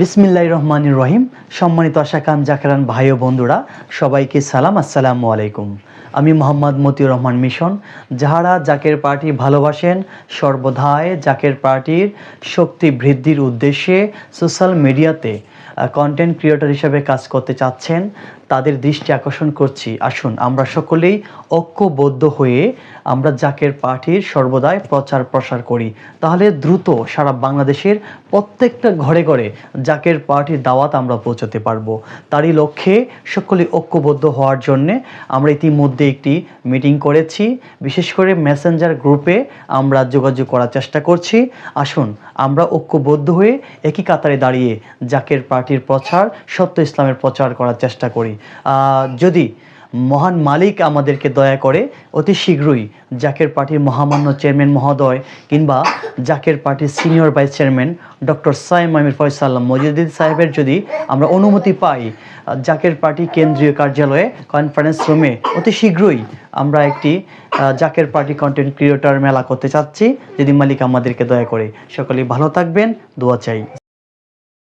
বিসমিল্লাহির রহমানির রহিম। সম্মানিত আশাকান জাকেরান ভাই ও বন্ধুরা, সবাইকে সালাম, আসসালামু আলাইকুম। আমি মোহাম্মদ মতিউর রহমান মিশন। যাহারা জাকের পার্টি ভালোবাসেন, সর্বদাই জাকের পার্টির শক্তি বৃদ্ধির উদ্দেশ্যে সোশ্যাল মিডিয়াতে কন্টেন্ট ক্রিয়েটর হিসেবে কাজ করতে চাচ্ছেন, তাদের দৃষ্টি আকর্ষণ করছি। আসুন আমরা সকলেই ঐক্যবদ্ধ হয়ে আমরা জাকের পার্টির সর্বদাই প্রচার প্রসার করি। তাহলে দ্রুত সারা বাংলাদেশের প্রত্যেকটা ঘরে ঘরে জাকের পার্টির দাওয়াত আমরা পৌঁছাতে পারবো। তারই লক্ষ্যে সকলে ঐক্যবদ্ধ হওয়ার জন্যে আমরা ইতিমধ্যে একটি মিটিং করেছি। বিশেষ করে মেসেঞ্জার গ্রুপে আমরা যোগাযোগ করার চেষ্টা করছি। আসুন আমরা ঐক্যবদ্ধ হয়ে একই কাতারে দাঁড়িয়ে জাকের পার্টির প্রচার, সত্য ইসলামের প্রচার করার চেষ্টা করি। যদি মহান মালিক আমাদেরকে দয়া করে অতি শীঘ্রই জাকের পার্টির মহামান্য চেয়ারম্যান মহোদয় কিংবা জাকের পার্টির senior vice chairman doctor Saim Amir Faisal Mujiduddin সাহেবের যদি আমরা অনুমতি পাই, জাকের পার্টি কেন্দ্রীয় কার্যালয়ে কনফারেন্স রুমে অতি শীঘ্রই আমরা একটি জাকের পার্টি কন্টেন্ট ক্রিয়েটর মেলা করতে চাচ্ছি, যদি মালিক আমাদেরকে দয়া করে। সকলেই ভালো থাকবেন, দোয়া চাই।